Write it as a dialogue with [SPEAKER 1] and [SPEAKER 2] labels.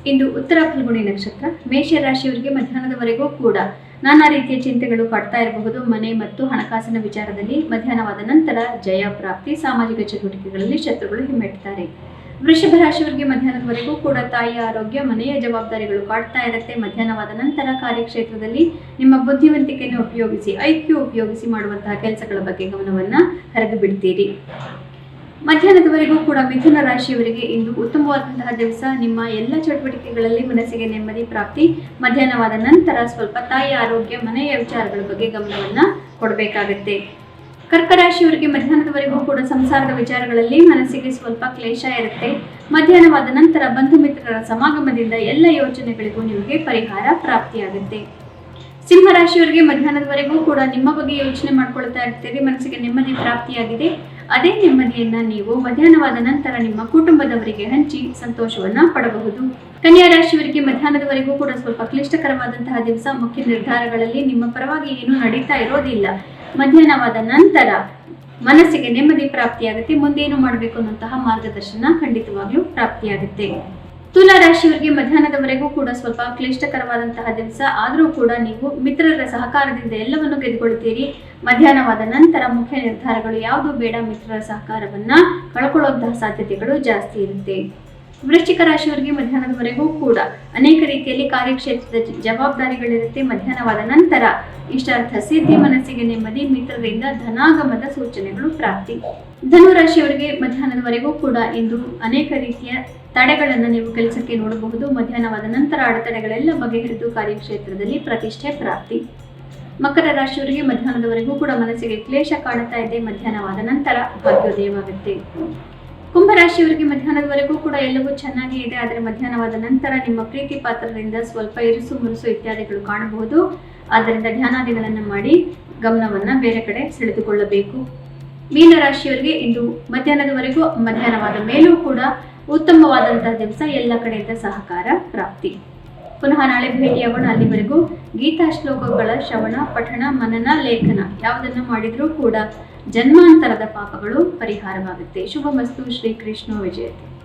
[SPEAKER 1] ಇಂದು ಉತ್ತರ ಫಲ್ಗುಣಿ ನಕ್ಷತ್ರ ಮೇಷ ರಾಶಿಯವರಿಗೆ ಮಧ್ಯಾಹ್ನದವರೆಗೂ ಕೂಡ ನಾನಾ ರೀತಿಯ ಚಿಂತೆಗಳು ಕಾಡ್ತಾ ಇರಬಹುದು. ಮನೆ ಮತ್ತು ಹಣಕಾಸಿನ ವಿಚಾರದಲ್ಲಿ ಮಧ್ಯಾಹ್ನವಾದ ನಂತರ ಜಯ ಪ್ರಾಪ್ತಿ, ಸಾಮಾಜಿಕ ಚಟುವಟಿಕೆಗಳಲ್ಲಿ ಶತ್ರುಗಳು ಹಿಮ್ಮೆಟ್ಟುತ್ತಾರೆ. ವೃಷಭ ರಾಶಿಯವರಿಗೆ ಮಧ್ಯಾಹ್ನದವರೆಗೂ ಕೂಡ ತಾಯಿಯ ಆರೋಗ್ಯ, ಮನೆಯ ಜವಾಬ್ದಾರಿಗಳು ಕಾಡ್ತಾ ಇರುತ್ತೆ. ಮಧ್ಯಾಹ್ನವಾದ ನಂತರ ಕಾರ್ಯಕ್ಷೇತ್ರದಲ್ಲಿ ನಿಮ್ಮ ಬುದ್ಧಿವಂತಿಕೆಯನ್ನು ಉಪಯೋಗಿಸಿ, ಐಕ್ಯೂ ಉಪಯೋಗಿಸಿ ಮಾಡುವಂತಹ ಕೆಲಸಗಳ ಬಗ್ಗೆ ಗಮನವನ್ನ ಹರಿದು ಬಿಡ್ತೀರಿ. ಮಧ್ಯಾಹ್ನದವರೆಗೂ ಕೂಡ ಮಿಥುನ ರಾಶಿಯವರಿಗೆ ಇಂದು ಉತ್ತಮವಾದಂತಹ ದಿವಸ. ನಿಮ್ಮ ಎಲ್ಲ ಚಟುವಟಿಕೆಗಳಲ್ಲಿ ಮನಸ್ಸಿಗೆ ನೆಮ್ಮದಿ ಪ್ರಾಪ್ತಿ. ಮಧ್ಯಾಹ್ನವಾದ ನಂತರ ಸ್ವಲ್ಪ ತಾಯಿಯ ಆರೋಗ್ಯ, ಮನೆಯ ವಿಚಾರಗಳ ಬಗ್ಗೆ ಗಮನವನ್ನ ಕೊಡಬೇಕಾಗತ್ತೆ. ಕರ್ಕ ರಾಶಿಯವರಿಗೆ ಮಧ್ಯಾಹ್ನದವರೆಗೂ ಕೂಡ ಸಂಸಾರದ ವಿಚಾರಗಳಲ್ಲಿ ಮನಸ್ಸಿಗೆ ಸ್ವಲ್ಪ ಕ್ಲೇಶ ಇರುತ್ತೆ. ಮಧ್ಯಾಹ್ನವಾದ ನಂತರ ಬಂಧು ಮಿತ್ರರ ಸಮಾಗಮದಿಂದ ಎಲ್ಲ ಯೋಚನೆಗಳಿಗೂ ನಿಮಗೆ ಪರಿಹಾರ ಪ್ರಾಪ್ತಿಯಾಗುತ್ತೆ. ಸಿಂಹ ರಾಶಿಯವರಿಗೆ ಮಧ್ಯಾಹ್ನದವರೆಗೂ ಕೂಡ ನಿಮ್ಮ ಬಗ್ಗೆ ಯೋಚನೆ ಮಾಡ್ಕೊಳ್ತಾ ಇರ್ತೀರಿ. ಮನಸ್ಸಿಗೆ ನೆಮ್ಮದಿ ಪ್ರಾಪ್ತಿಯಾಗಿದೆ. ಅದೇ ನೆಮ್ಮದಿಯನ್ನ ನೀವು ಮಧ್ಯಾಹ್ನವಾದ ನಂತರ ನಿಮ್ಮ ಕುಟುಂಬದವರಿಗೆ ಹಂಚಿ ಸಂತೋಷವನ್ನ ಪಡಬಹುದು. ಕನ್ಯಾ ರಾಶಿಯವರಿಗೆ ಮಧ್ಯಾಹ್ನದವರೆಗೂ ಕೂಡ ಸ್ವಲ್ಪ ಕ್ಲಿಷ್ಟಕರವಾದಂತಹ ದಿವಸ. ಮುಖ್ಯ ನಿರ್ಧಾರಗಳಲ್ಲಿ ನಿಮ್ಮ ಪರವಾಗಿ ಏನೂ ನಡೀತಾ ಇರೋದಿಲ್ಲ. ಮಧ್ಯಾಹ್ನವಾದ ನಂತರ ಮನಸ್ಸಿಗೆ ನೆಮ್ಮದಿ ಪ್ರಾಪ್ತಿಯಾಗುತ್ತೆ. ಮುಂದೇನು ಮಾಡಬೇಕು ಅನ್ನುವಂತಹ ಮಾರ್ಗದರ್ಶನ ಖಂಡಿತವಾಗ್ಲೂ ಪ್ರಾಪ್ತಿಯಾಗುತ್ತೆ. ತುಲಾ ರಾಶಿಯವರಿಗೆ ಮಧ್ಯಾಹ್ನದವರೆಗೂ ಕೂಡ ಸ್ವಲ್ಪ ಕ್ಲಿಷ್ಟಕರವಾದಂತಹ ದಿವಸ. ಆದರೂ ಕೂಡ ನೀವು ಮಿತ್ರರ ಸಹಕಾರದಿಂದ ಎಲ್ಲವನ್ನು ಗೆದ್ದುಕೊಳ್ತೀರಿ. ಮಧ್ಯಾಹ್ನವಾದ ನಂತರ ಮುಖ್ಯ ನಿರ್ಧಾರಗಳು ಯಾವುದು ಬೇಡ, ಮಿತ್ರರ ಸಹಕಾರವನ್ನ ಕಳ್ಕೊಳ್ಳುವಂತಹ ಸಾಧ್ಯತೆಗಳು ಜಾಸ್ತಿ ಇರುತ್ತೆ. ವೃಶ್ಚಿಕ ರಾಶಿಯವರಿಗೆ ಮಧ್ಯಾಹ್ನದವರೆಗೂ ಕೂಡ ಅನೇಕ ರೀತಿಯಲ್ಲಿ ಕಾರ್ಯಕ್ಷೇತ್ರದ ಜವಾಬ್ದಾರಿಗಳಿರುತ್ತೆ. ಮಧ್ಯಾಹ್ನವಾದ ನಂತರ ಇಷ್ಟಾರ್ಥ ಸಿದ್ಧಿ, ಮನಸ್ಸಿಗೆ ನೆಮ್ಮದಿ, ಮಿತ್ರರಿಂದ ಧನಾಗಮದ ಸೂಚನೆಗಳು ಪ್ರಾಪ್ತಿ. ಧನು ರಾಶಿಯವರಿಗೆ ಮಧ್ಯಾಹ್ನದವರೆಗೂ ಕೂಡ ಇಂದು ಅನೇಕ ರೀತಿಯ ತಡೆಗಳನ್ನು ನೀವು ಕೆಲಸಕ್ಕೆ ನೋಡಬಹುದು. ಮಧ್ಯಾಹ್ನವಾದ ನಂತರ ಅಡೆತಡೆಗಳೆಲ್ಲ ಬಗೆಹರಿದು ಕಾರ್ಯಕ್ಷೇತ್ರದಲ್ಲಿ ಪ್ರತಿಷ್ಠೆ ಪ್ರಾಪ್ತಿ. ಮಕರ ರಾಶಿಯವರಿಗೆ ಮಧ್ಯಾಹ್ನದವರೆಗೂ ಕೂಡ ಮನಸ್ಸಿಗೆ ಕ್ಲೇಶ ಕಾಣುತ್ತಾ ಇದೆ. ಮಧ್ಯಾಹ್ನವಾದ ನಂತರ ಭಾಗ್ಯೋದಯವಾಗುತ್ತೆ. ಕುಂಭರಾಶಿಯವರಿಗೆ ಮಧ್ಯಾಹ್ನದವರೆಗೂ ಕೂಡ ಎಲ್ಲವೂ ಚೆನ್ನಾಗಿ ಇದೆ. ಆದರೆ ಮಧ್ಯಾಹ್ನವಾದ ನಂತರ ನಿಮ್ಮ ಪ್ರೀತಿ ಪಾತ್ರರಿಂದ ಸ್ವಲ್ಪ ಇರುಸು ಮುರುಸು ಇತ್ಯಾದಿಗಳು ಕಾಣಬಹುದು. ಆದ್ದರಿಂದ ಧ್ಯಾನಾದಿಗಳನ್ನು ಮಾಡಿ ಗಮನವನ್ನ ಬೇರೆ ಕಡೆ ಸೆಳೆದುಕೊಳ್ಳಬೇಕು. ಮೀನ ರಾಶಿಯವರಿಗೆ ಇಂದು ಮಧ್ಯಾಹ್ನದವರೆಗೂ, ಮಧ್ಯಾಹ್ನವಾದ ಮೇಲೂ ಕೂಡ ಉತ್ತಮವಾದಂತಹ ದಿವಸ. ಎಲ್ಲ ಕಡೆಯಿಂದ ಸಹಕಾರ ಪ್ರಾಪ್ತಿ. ಪುನಃ ನಾಳೆ ಭೇಟಿಯಾಗೋಣ. ಅಲ್ಲಿವರೆಗೂ ಗೀತಾ ಶ್ಲೋಕಗಳ ಶ್ರವಣ, ಪಠಣ, ಮನನ, ಲೇಖನ ಯಾವುದನ್ನು ಮಾಡಿದ್ರೂ ಕೂಡ ಜನ್ಮಾಂತರದ ಪಾಪಗಳು ಪರಿಹಾರವಾಗುತ್ತೆ. ಶುಭಮಸ್ತು. ಶ್ರೀಕೃಷ್ಣ ವಿಜಯತೆ.